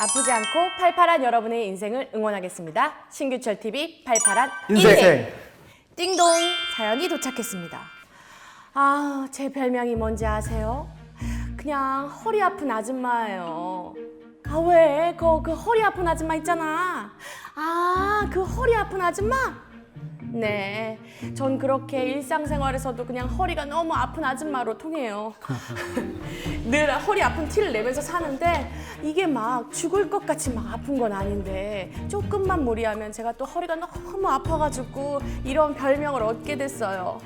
아프지 않고 팔팔한 여러분의 인생을 응원하겠습니다. 신규철 TV 팔팔한 인생. 띵동 사연이 도착했습니다. 아, 제 별명이 뭔지 아세요? 그냥 허리 아픈 아줌마예요. 아, 왜? 그 허리 아픈 아줌마 있잖아. 아, 그 허리 아픈 아줌마? 네, 전 그렇게 일상생활에서도 그냥 허리가 너무 아픈 아줌마로 통해요. 늘 허리 아픈 티를 내면서 사는데 이게 막 죽을 것 같이 막 아픈 건 아닌데 조금만 무리하면 제가 또 허리가 너무 아파가지고 이런 별명을 얻게 됐어요.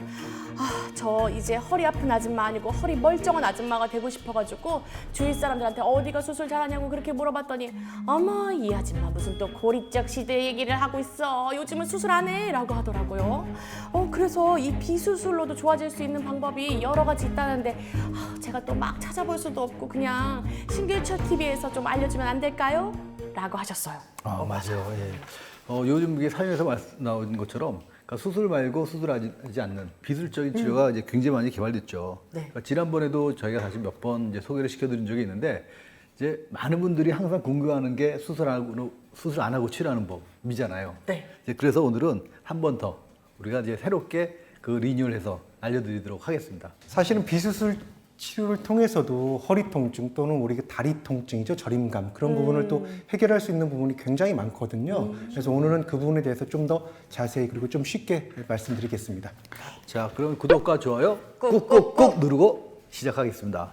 아, 저 이제 허리 아픈 아줌마 아니고 허리 멀쩡한 아줌마가 되고 싶어가지고 주위 사람들한테 어디가 수술 잘하냐고 그렇게 물어봤더니 어머, 이 아줌마 무슨 또 고리적 시대 얘기를 하고 있어. 요즘은 수술 안 해 라고 하더라고요. 그래서 이 비수술로도 좋아질 수 있는 방법이 여러 가지 있다는데 제가 또 막 찾아볼 수도 없고 그냥 신규철 TV에서 좀 알려주면 안 될까요? 라고 하셨어요. 맞아요. 예. 요즘 이게 사연에서 나온 것처럼 그러니까 수술 말고 수술하지 않는 비술적인 치료가 이제 굉장히 많이 개발됐죠. 네. 그러니까 지난번에도 저희가 사실 몇 번 이제 소개를 시켜드린 적이 있는데 이제 많은 분들이 항상 궁금해하는 게 수술 안 하고 치료하는 법이잖아요. 네. 이제 그래서 오늘은 한 번 더 우리가 이제 새롭게 그 리뉴얼해서 알려드리도록 하겠습니다. 사실은 비수술 치료를 통해서도 허리 통증 또는 우리 다리 통증이죠, 저림감 그런 부분을 또 해결할 수 있는 부분이 굉장히 많거든요. 그래서 오늘은 그 부분에 대해서 좀 더 자세히 그리고 좀 쉽게 말씀드리겠습니다. 자, 그럼 구독과 좋아요 꾹꾹꾹 누르고 시작하겠습니다.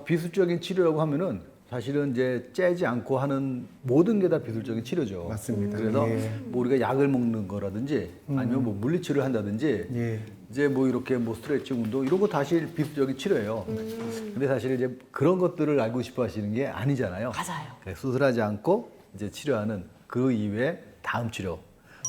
비술적인 치료라고 하면은 사실은 이제 째지 않고 하는 모든 게 다 비술적인 치료죠. 맞습니다. 그래서 예. 뭐 우리가 약을 먹는 거라든지 아니면 뭐 물리치료를 한다든지 예. 이제 뭐 이렇게 뭐 스트레칭 운동 이런 거 다 사실 비술적인 치료예요. 근데 사실 이제 그런 것들을 알고 싶어 하시는 게 아니잖아요. 맞아요. 그래서 수술하지 않고 이제 치료하는 그 이외에 다음 치료.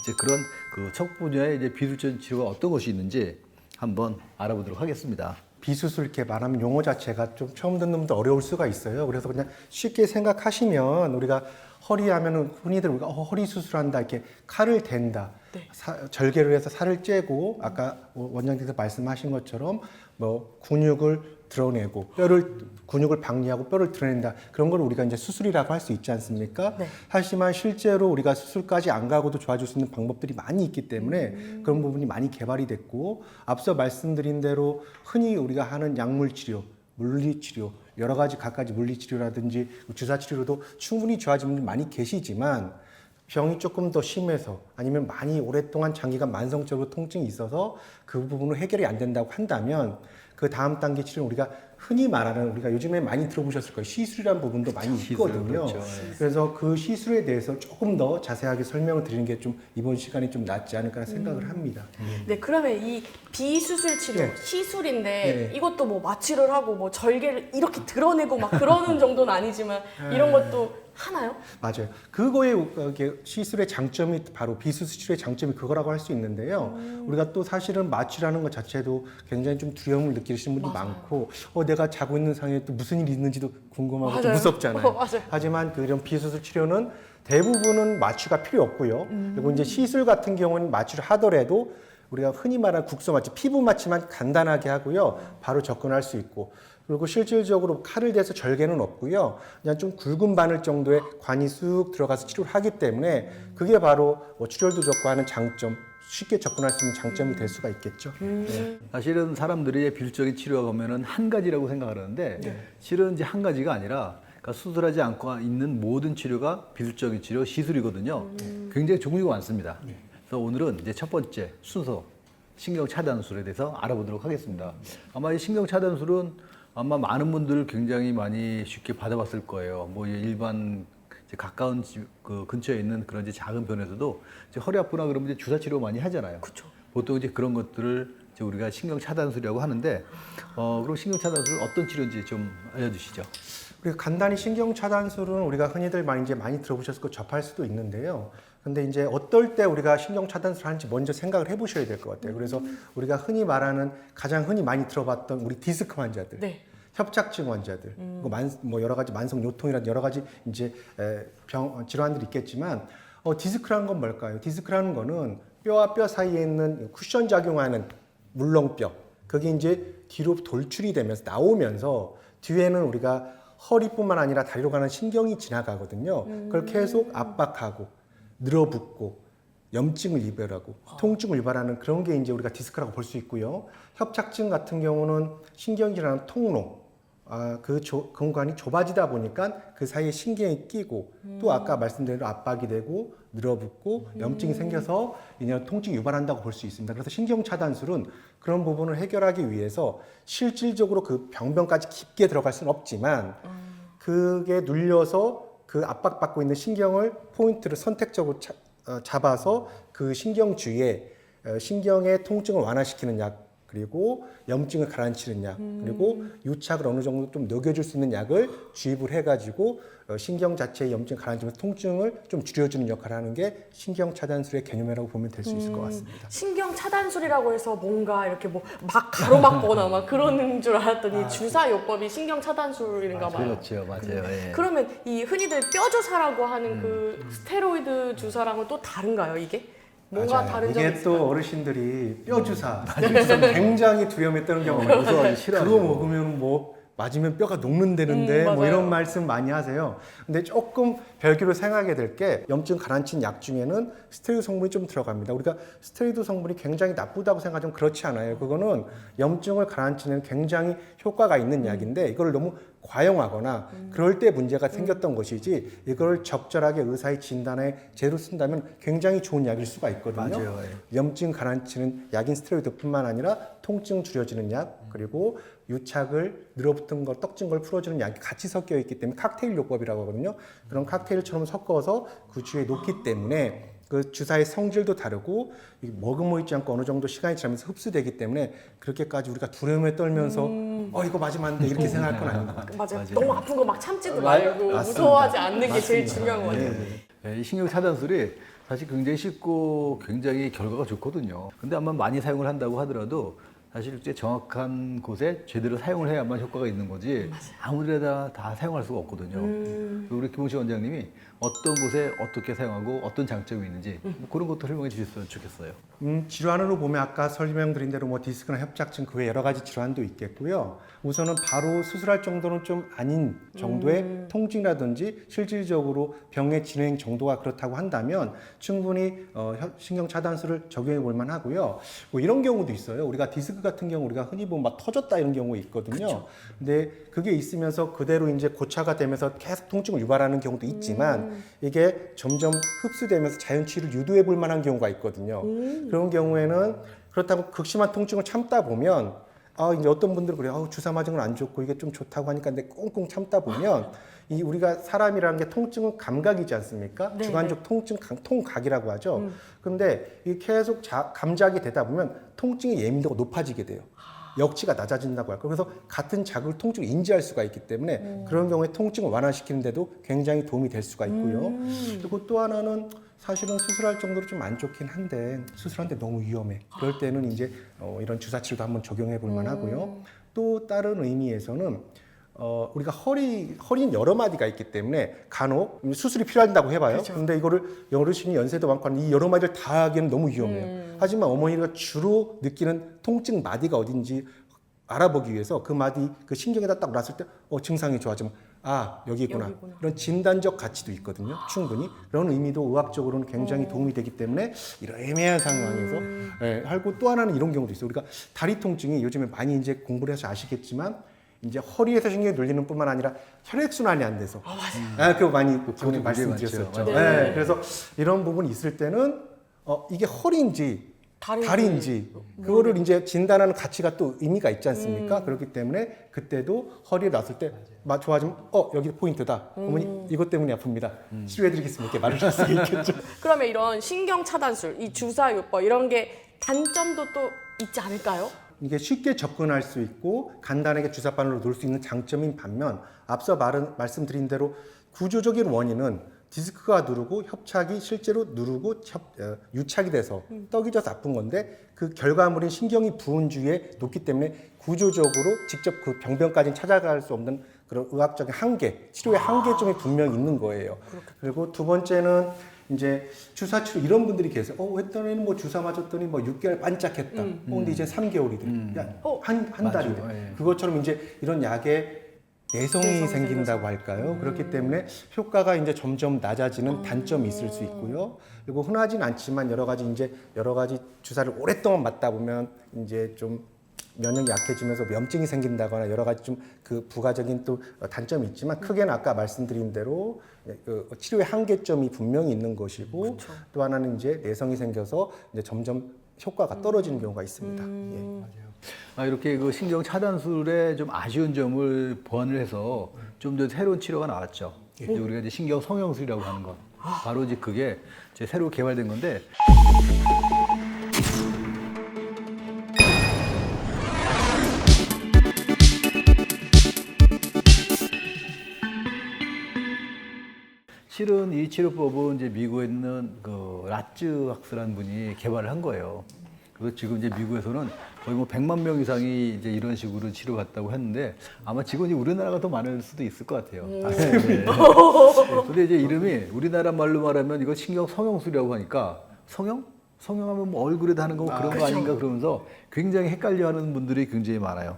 이제 그런 그 척 분야의 이제 비술적인 치료가 어떤 것이 있는지 한번 알아보도록 하겠습니다. 비수술 이렇게 말하면 용어 자체가 좀 처음 듣는 분들 어려울 수가 있어요. 그래서 그냥 쉽게 생각하시면 우리가 허리 하면은 흔히들 우리가 허리 수술한다 이렇게 칼을 댄다. 네. 절개를 해서 살을 째고 아까 원장님께서 말씀하신 것처럼 뭐 근육을 드러내고 근육을 박리하고 뼈를 드러낸다. 그런 걸 우리가 이제 수술이라고 할 수 있지 않습니까? 네. 하지만 실제로 우리가 수술까지 안 가고도 좋아질 수 있는 방법들이 많이 있기 때문에 그런 부분이 많이 개발이 됐고 앞서 말씀드린 대로 흔히 우리가 하는 약물 치료, 물리 치료, 여러 가지 갖가지 물리 치료라든지 주사 치료로도 충분히 좋아지는 분들이 많이 계시지만 병이 조금 더 심해서 아니면 많이 오랫동안 장기간 만성적으로 통증이 있어서 그 부분을 해결이 안 된다고 한다면 그 다음 단계 치료는 우리가 흔히 말하는 우리가 요즘에 많이 들어보셨을 거예요. 시술이라는 부분도 많이 있거든요. 그렇죠. 그래서 그 시술에 대해서 조금 더 자세하게 설명을 드리는 게 좀 이번 시간이 좀 낫지 않을까 생각을 합니다. 네, 그러면 이 비수술 치료, 네. 시술인데 네. 이것도 뭐 마취를 하고 뭐 절개를 이렇게 드러내고 막 그러는 정도는 아니지만 이런 것도 하나요? 맞아요. 그거의 이게 시술의 장점이 바로 비수술 치료의 장점이 그거라고 할 수 있는데요. 우리가 또 사실은 마취라는 것 자체도 굉장히 좀 두려움을 느끼시는 분이 맞아요. 많고 내가 자고 있는 상황에 또 무슨 일이 있는지도 궁금하고 또 맞아요. 무섭잖아요. 맞아요. 하지만 그런 비수술 치료는 대부분은 마취가 필요 없고요. 그리고 이제 시술 같은 경우는 마취를 하더라도 우리가 흔히 말하는 국소 마취, 피부 마취만 간단하게 하고요. 바로 접근할 수 있고 그리고 실질적으로 칼을 대서 절개는 없고요. 그냥 좀 굵은 바늘 정도의 관이 쑥 들어가서 치료를 하기 때문에 그게 바로 출혈도 적고 하는 장점, 쉽게 접근할 수 있는 장점이 될 수가 있겠죠. 네. 사실은 사람들이 비술적인 치료가 보면은 한 가지라고 생각하는데 실은 이제 한 가지가 아니라 그러니까 수술하지 않고 있는 모든 치료가 비술적인 치료, 시술이거든요. 굉장히 종류가 많습니다. 그래서 오늘은 이제 첫 번째 순서 신경 차단술에 대해서 알아보도록 하겠습니다. 아마 이 신경 차단술은 아마 많은 분들 굉장히 많이 쉽게 받아봤을 거예요. 뭐 일반 이제 가까운 그 근처에 있는 그런 이제 작은 병원에서도 이제 허리 아프나 그러면 이제 주사 치료 많이 하잖아요. 그쵸. 보통 이제 그런 것들을 이제 우리가 신경 차단술이라고 하는데, 그럼 신경 차단술 어떤 치료인지 좀 알려주시죠. 우리가 간단히 신경 차단술은 우리가 흔히들 많이 들어보셨을 거 접할 수도 있는데요. 근데 이제 어떨 때 우리가 신경 차단술을 하는지 먼저 생각을 해보셔야 될 것 같아요. 그래서 우리가 흔히 말하는 가장 흔히 많이 들어봤던 우리 디스크 환자들, 네. 협착증 환자들, 뭐 여러 가지 만성 요통이라든 여러 가지 이제 질환들이 있겠지만 디스크라는 건 뭘까요? 디스크라는 거는 뼈와 뼈 사이에 있는 쿠션 작용하는 물렁뼈, 그게 이제 뒤로 돌출이 되면서 나오면서 뒤에는 우리가 허리뿐만 아니라 다리로 가는 신경이 지나가거든요. 그걸 계속 압박하고 늘어붙고 염증을 유발하고 통증을 유발하는 그런 게 이제 우리가 디스크라고 볼 수 있고요. 협착증 같은 경우는 신경이 지나는 통로, 그 공간이 좁아지다 보니까 그 사이에 신경이 끼고 또 아까 말씀드린 대로 압박이 되고 늘어붙고 염증이 생겨서 이런 통증이 유발한다고 볼 수 있습니다. 그래서 신경 차단술은 그런 부분을 해결하기 위해서 실질적으로 그 병변까지 깊게 들어갈 수는 없지만 그게 눌려서 그 압박받고 있는 신경을 포인트를 선택적으로 잡아서 그 신경 주위에 신경의 통증을 완화시키는 약, 그리고 염증을 가라앉히는 약, 그리고 유착을 어느 정도 좀 녹여줄 수 있는 약을 주입을 해가지고 신경 자체의 염증을 가라앉히면서 통증을 좀 줄여주는 역할을 하는 게 신경 차단술의 개념이라고 보면 될 수 있을 것 같습니다. 신경 차단술이라고 해서 뭔가 이렇게 뭐 막 가로막거나 막 그러는 줄 알았더니 주사요법이 신경 차단술인가 봐요. 그렇죠, 맞아요. 예. 그러면 이 흔히들 뼈 주사라고 하는 그 스테로이드 주사랑은 또 다른가요, 이게? 뭔가 맞아요. 다른 점이 이게 있을까요? 또 어르신들이 뼈 주사 굉장히 두려움했다는 경우가 있어서 무서워하기 싫어하죠. 그거 먹으면 뭐 맞으면 뼈가 녹는다는데 뭐 맞아요. 이런 말씀 많이 하세요. 근데 조금 별개로 생각해야 될 게 염증 가라앉힌 약 중에는 스테로이드 성분이 좀 들어갑니다. 우리가 스테로이드 성분이 굉장히 나쁘다고 생각하면 그렇지 않아요. 그거는 염증을 가라앉히는 굉장히 효과가 있는 약인데 이걸 너무 과용하거나 그럴 때 문제가 생겼던 것이지 이걸 적절하게 의사의 진단에 제대로 쓴다면 굉장히 좋은 약일 수가 있거든요. 맞아요. 염증 가라앉히는 약인 스테로이드뿐만 아니라 통증 줄여주는 약, 그리고 유착을 늘어붙은 걸 떡진 걸 풀어주는 약이 같이 섞여 있기 때문에 칵테일 요법이라고 하거든요. 그런 칵테일처럼 섞어서 그 주위에 놓기 때문에 그 주사의 성질도 다르고 머금어 있지 않고 어느 정도 시간이 지나면서 흡수되기 때문에 그렇게까지 우리가 두려움에 떨면서 이거 맞으면 안 돼 이렇게 생각할 건 아닌 것 같아요. 맞아요. 너무 아픈 거 막 참지도 말고 맞습니다. 무서워하지 않는 게 제일 중요한 것 같아요. 이 신경 차단술이 사실 굉장히 쉽고 굉장히 결과가 좋거든요. 근데 아마 많이 사용을 한다고 하더라도 사실 이제 정확한 곳에 제대로 사용을 해야만 효과가 있는 거지 아무 데나 다 사용할 수가 없거든요. 우리 김홍식 원장님이 어떤 곳에 어떻게 사용하고 어떤 장점이 있는지 뭐 그런 것도 설명해 주셨으면 좋겠어요. 질환으로 보면 아까 설명드린 대로 뭐 디스크나 협착증 그 외 여러 가지 질환도 있겠고요. 우선은 바로 수술할 정도는 좀 아닌 정도의 통증이라든지 실질적으로 병의 진행 정도가 그렇다고 한다면 충분히 신경 차단술을 적용해 볼 만하고요. 뭐 이런 경우도 있어요. 우리가 디스크 같은 경우 우리가 흔히 보면 막 터졌다 이런 경우 있거든요. 그쵸. 근데 그게 있으면서 그대로 이제 고착화 되면서 계속 통증을 유발하는 경우도 있지만 이게 점점 흡수되면서 자연 치유를 유도해 볼 만한 경우가 있거든요. 그런 경우에는 그렇다고 극심한 통증을 참다 보면 이제 어떤 분들은 그래요. 주사 맞은 건 안 좋고 이게 좀 좋다고 하니까 근데 꽁꽁 참다 보면 이 우리가 사람이라는 게 통증은 감각이지 않습니까? 네, 주관적 통증, 통각이라고 하죠. 근데 이게 계속 감작이 되다 보면 통증의 예민도가 높아지게 돼요. 역치가 낮아진다고 할까요? 그래서 같은 자극을 통증을 인지할 수가 있기 때문에 그런 경우에 통증을 완화시키는데도 굉장히 도움이 될 수가 있고요. 그리고 또 하나는 사실은 수술할 정도로 좀 안 좋긴 한데 수술하는데 너무 위험해. 그럴 때는 이제 이런 주사 치료도 한번 적용해 볼 만하고요. 또 다른 의미에서는 우리가 허리는 여러 마디가 있기 때문에 간혹 수술이 필요한다고 해봐요. 그렇죠. 근데 이거를 어르신이 연세도 많고 이 여러 마디를 다 하기에는 너무 위험해요. 하지만 어머니가 주로 느끼는 통증 마디가 어딘지 알아보기 위해서 그 마디, 그 신경에다 딱 놨을 때 증상이 좋아지면 여기구나. 이런 진단적 가치도 있거든요. 충분히. 그런 의미도 의학적으로는 굉장히 도움이 되기 때문에 이런 애매한 상황에서 하고 또 하나는 이런 경우도 있어요. 우리가 다리 통증이 요즘에 많이 이제 공부를 해서 아시겠지만 이제 허리에서 신경이 눌리는 뿐만 아니라 혈액순환이 안 돼서. 그거 많이 전에 말씀드렸었죠. 네. 그래서 이런 부분이 있을 때는 이게 허리인지 다리인지 그거를 이제 진단하는 가치가 또 의미가 있지 않습니까? 그렇기 때문에 그때도 허리에 놨을 때 좋아지면 여기 포인트다. 어머니 이것 때문에 아픕니다. 치료해드리겠습니다. 이렇게 말을 할 수 있겠죠. 그러면 이런 신경 차단술, 이 주사요법 이런 게 단점도 또 있지 않을까요? 이게 쉽게 접근할 수 있고 간단하게 주사바늘로 놓을 수 있는 장점인 반면 앞서 말씀드린 대로 구조적인 원인은 디스크가 누르고 협착이 실제로 누르고 유착이 돼서 떡이 져서 아픈 건데 그 결과물인 신경이 부은 주위에 놓기 때문에 구조적으로 직접 그 병변까지는 찾아갈 수 없는 그런 의학적인 한계, 치료의 한계점이 분명히 있는 거예요. 그리고 두 번째는 이제 주사 치료 이런 분들이 계세요. 했더니 뭐 주사 맞았더니 뭐 6개월 반짝했다. 근데 이제 3개월이 돼. 한 달이 돼. 예. 그것처럼 이제 이런 약의 내성이 내성이 생긴다고 할까요? 그렇기 때문에 효과가 이제 점점 낮아지는 단점이 있을 수 있고요. 그리고 흔하진 않지만 여러 가지 주사를 오랫동안 맞다 보면 이제 좀 면역이 약해지면서 염증이 생긴다거나 여러 가지 좀 그 부가적인 또 단점이 있지만 크게는 아까 말씀드린 대로 그 치료의 한계점이 분명히 있는 것이고 또 하나는 이제 내성이 생겨서 이제 점점 효과가 떨어지는 경우가 있습니다. 예. 이렇게 그 신경 차단술의 좀 아쉬운 점을 보완을 해서 좀 더 새로운 치료가 나왔죠. 이제 우리가 이제 신경 성형술이라고 하는 것. 바로 이제 그게 이제 새로 개발된 건데. 실은 이 치료법은 이제 미국에 있는 그 라츠 학스라는 분이 개발을 한 거예요. 그래서 지금 이제 미국에서는 거의 뭐 100만 명 이상이 이제 이런 식으로 치료받다고 했는데 아마 지금 이제 우리나라가 더 많을 수도 있을 것 같아요. 네. 근데 이제 이름이 우리나라 말로 말하면 이거 신경 성형술이라고 하니까 성형? 성형하면 뭐 얼굴에다 하는 거 그런 거 아닌가 그러면서 굉장히 헷갈려하는 분들이 굉장히 많아요.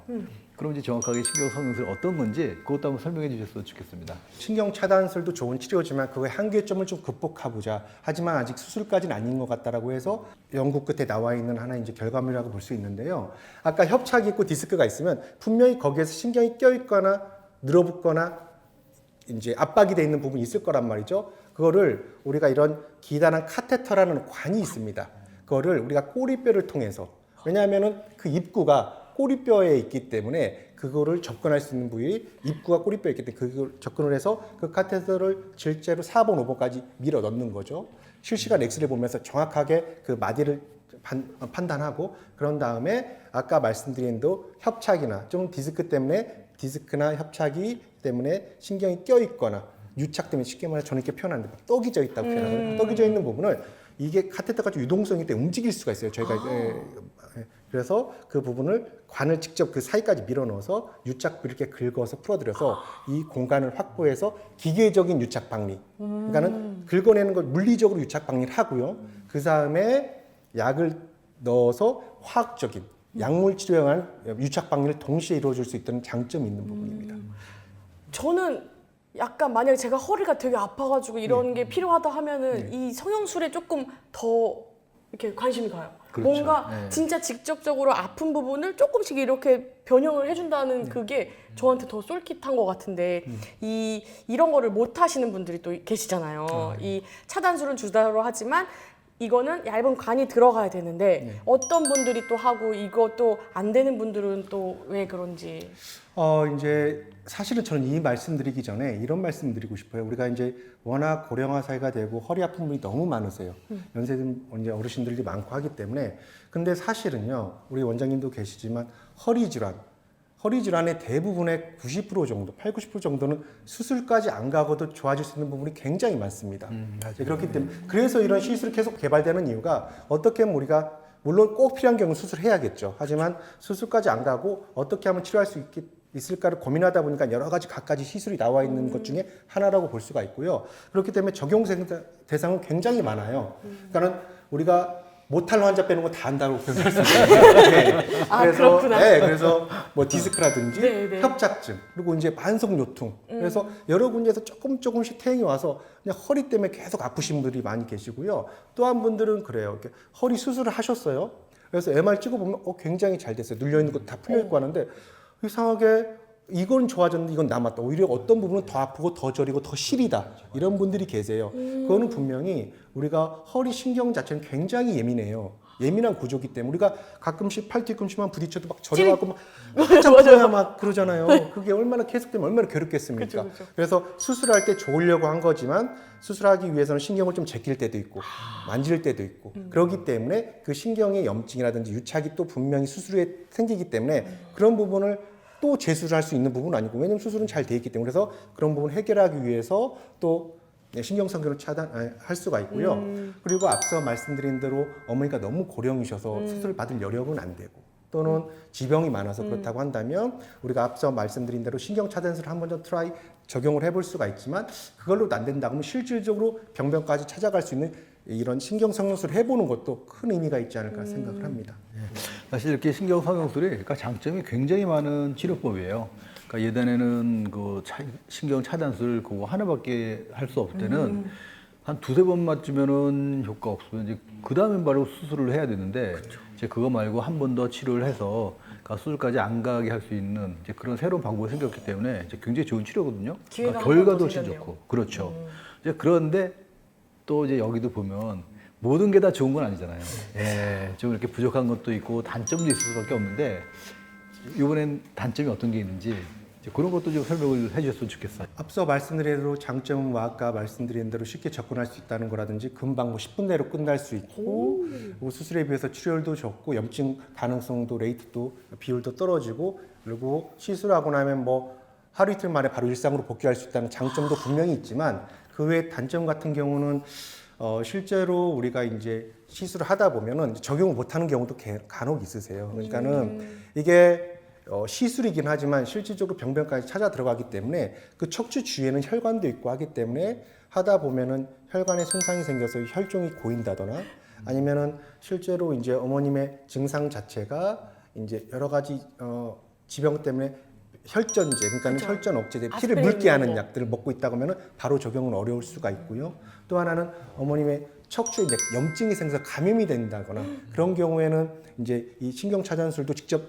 그럼 이제 정확하게 신경 성형술이 어떤 건지 그것도 한번 설명해 주셨으면 좋겠습니다. 신경 차단술도 좋은 치료지만 그거의 한계점을 좀 극복하고자 하지만 아직 수술까지는 아닌 것 같다라고 해서 연구 끝에 나와 있는 하나의 이제 결과물이라고 볼 수 있는데요. 아까 협착이 있고 디스크가 있으면 분명히 거기에서 신경이 껴 있거나 늘어붙거나 이제 압박이 돼 있는 부분이 있을 거란 말이죠. 그거를 우리가 이런 기다란 카테터라는 관이 있습니다. 그거를 우리가 꼬리뼈를 통해서 왜냐하면은 그 입구가 꼬리뼈에 있기 때문에 그거를 접근할 수 있는 부위 입구가 꼬리뼈에 있기 때문에 그걸 접근을 해서 그 카테터를 실제로 4번, 5번까지 밀어 넣는 거죠. 실시간 엑스를 보면서 정확하게 그 마디를 판단하고 그런 다음에 아까 말씀드린 대로 협착이나 좀 디스크나 협착이 때문에 신경이 껴 있거나 유착 때문에 쉽게 말해 저는 이렇게 표현하는데 떡이 져 있다고 표현하거든요. 떡이 져 있는 부분을 이게 카테터가 좀 유동성이 때문에 움직일 수가 있어요. 저희가 그래서 그 부분을 관을 직접 그 사이까지 밀어 넣어서 유착부 이렇게 긁어서 풀어들여서 이 공간을 확보해서 기계적인 유착 박리. 그러니까는 긁어내는 걸 물리적으로 유착 박리를 하고요. 그 다음에 약을 넣어서 화학적인 약물 치료형한 유착 박리를 동시에 이루어질 수 있다는 장점이 있는 부분입니다. 저는 약간 만약에 제가 허리가 되게 아파가지고 이런 게 필요하다 하면은 이 성형술에 조금 더 이렇게 관심이 가요. 그렇죠. 뭔가 진짜 직접적으로 아픈 부분을 조금씩 이렇게 변형을 해준다는 그게 저한테 더 솔깃한 것 같은데 이런 거를 못 하시는 분들이 또 계시잖아요. 이 차단술은 주사로 하지만 이거는 얇은 관이 들어가야 되는데 어떤 분들이 또 하고 이것도 안 되는 분들은 또 왜 그런지. 이제 사실은 저는 이 말씀드리기 전에 이런 말씀 드리고 싶어요. 우리가 이제 워낙 고령화 사회가 되고 허리 아픈 분이 너무 많으세요. 연세든 이제 어르신들이 많고 하기 때문에. 근데 사실은요, 우리 원장님도 계시지만 허리 질환의 대부분의 90% 정도, 80, 90% 정도는 수술까지 안 가고도 좋아질 수 있는 부분이 굉장히 많습니다. 그렇기 때문에 그래서 이런 시술이 계속 개발되는 이유가 어떻게 하면 우리가 물론 꼭 필요한 경우는 수술해야겠죠. 하지만 수술까지 안 가고 어떻게 하면 치료할 수 있을까를 고민하다 보니까 여러 가지 각가지 시술이 나와 있는 것 중에 하나라고 볼 수가 있고요. 그렇기 때문에 적용 대상은 굉장히 많아요. 그러니까 우리가 못할 환자 빼는 거 다 한다고 표현할 수 있어요. 네. 그렇구나. 그래서 뭐 디스크라든지 협착증 그리고 이제 만성 요통. 그래서 여러 군데에서 조금씩 퇴행이 와서 그냥 허리 때문에 계속 아프신 분들이 많이 계시고요. 또 한 분들은 그래요. 이렇게 허리 수술을 하셨어요. 그래서 MR 찍어보면 굉장히 잘 됐어요. 눌려 있는 거 다 풀려 있고 하는데 이상하게 이건 좋아졌는데 이건 남았다. 오히려 어떤 부분은 더 아프고 더 저리고 더 시리다. 이런 분들이 계세요. 그거는 분명히 우리가 허리 신경 자체는 굉장히 예민해요. 예민한 구조기 때문에 우리가 가끔씩 팔 뒤꿈치만 부딪혀도 막 저려갖고 막 한참 풀어야 막 그러잖아요. 그게 얼마나 계속되면 얼마나 괴롭겠습니까? 그쵸. 그래서 수술할 때 좋으려고 한 거지만 수술하기 위해서는 신경을 좀 제낄 때도 있고 만질 때도 있고 그렇기 때문에 그 신경의 염증이라든지 유착이 또 분명히 수술 후에 생기기 때문에 그런 부분을 또 재수를 할 수 있는 부분은 아니고 왜냐면 수술은 잘 돼 있기 때문에 그래서 그런 부분을 해결하기 위해서 또 신경성형을 차단할 수가 있고요. 그리고 앞서 말씀드린 대로 어머니가 너무 고령이셔서 수술을 받을 여력은 안 되고 또는 지병이 많아서 그렇다고 한다면 우리가 앞서 말씀드린 대로 신경 차단술을 한번 좀 적용을 해볼 수가 있지만 그걸로도 안 된다고 하면 실질적으로 병변까지 찾아갈 수 있는 이런 신경성형술을 해보는 것도 큰 의미가 있지 않을까 생각을 합니다. 사실 이렇게 신경 성형술이 그러니까 장점이 굉장히 많은 치료법이에요. 그러니까 예전에는 그 신경 차단술 그거 하나밖에 할 수 없을 때는 한 두세 번 맞으면은 효과 없으면 이제 그 다음에 바로 수술을 해야 되는데 이제 그거 말고 한 번 더 치료를 해서 그러니까 수술까지 안 가게 할 수 있는 이제 그런 새로운 방법이 생겼기 때문에 이제 굉장히 좋은 치료거든요. 기회가 그러니까 한번더 결과도 훨씬 생겼네요. 좋고 그렇죠. 이제 그런데 또 이제 여기도 보면 모든 게 다 좋은 건 아니잖아요. 예, 좀 이렇게 부족한 것도 있고 단점도 있을 수밖에 없는데 이번엔 단점이 어떤 게 있는지 이제 그런 것도 좀 설명을 해주셨으면 좋겠어요. 앞서 말씀드린 대로 장점은 뭐 아까 말씀드린 대로 쉽게 접근할 수 있다는 거라든지 금방 뭐 10분 내로 끝날 수 있고 그리고 수술에 비해서 출혈도 적고 염증 가능성도 레이트도 비율도 떨어지고 그리고 시술하고 나면 뭐 하루 이틀 만에 바로 일상으로 복귀할 수 있다는 장점도 분명히 있지만 그 외 단점 같은 경우는 실제로 우리가 이제 시술을 하다 보면은 적용을 못하는 경우도 간혹 있으세요. 그러니까는 이게 시술이긴 하지만 실질적으로 병변까지 찾아 들어가기 때문에 그 척추 주위에는 혈관도 있고 하기 때문에 하다 보면은 혈관에 손상이 생겨서 혈종이 고인다거나 아니면은 실제로 이제 어머님의 증상 자체가 이제 여러 가지 지병 때문에 혈전제, 그러니까 혈전 억제제, 피를 묽게 하는 약들을 먹고 있다고 하면은 바로 적용은 어려울 수가 있고요. 또 하나는 어머님의 척추에 이제 염증이 생겨서 감염이 된다거나 그런 경우에는 이제 이 신경 차단술도 직접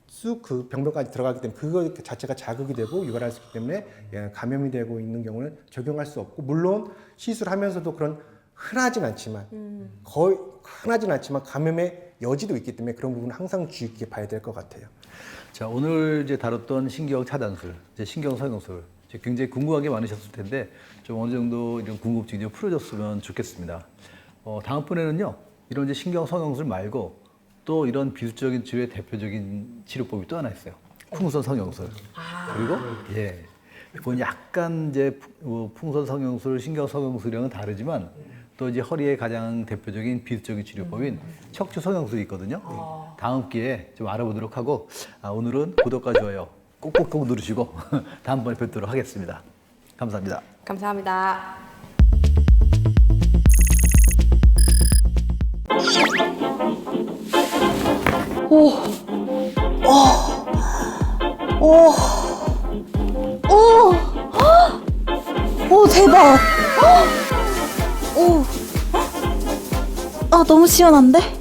쑥 그 병변까지 들어가기 때문에 그거 자체가 자극이 되고 유발할 수 있기 때문에 감염이 되고 있는 경우는 적용할 수 없고 물론 시술하면서도 그런 흔하진 않지만 거의 흔하진 않지만 감염의 여지도 있기 때문에 그런 부분은 항상 주의 깊게 봐야 될 것 같아요. 자, 오늘 이제 다뤘던 신경 차단술, 이제 신경 성형술 이제 굉장히 궁금한 게 많으셨을 텐데 좀 어느 정도 이런 궁금증이 좀 풀어졌으면 좋겠습니다. 다음번에는요 이런 이제 신경 성형술 말고 또 이런 비수적인 치료의 대표적인 치료법이 또 하나 있어요. 풍선 성형술. 그리고 이건 약간 이제 풍선 성형술, 신경 성형술이랑은 다르지만 또 이제 허리의 가장 대표적인 비수적인 치료법인 척추 성형술이 있거든요. 다음 기회에 좀 알아보도록 하고 오늘은 구독과 좋아요 꼭꼭꼭 누르시고 다음번에 뵙도록 하겠습니다. 감사합니다. 감사합니다. 오, 대박. 오. 아, 너무 시원한데?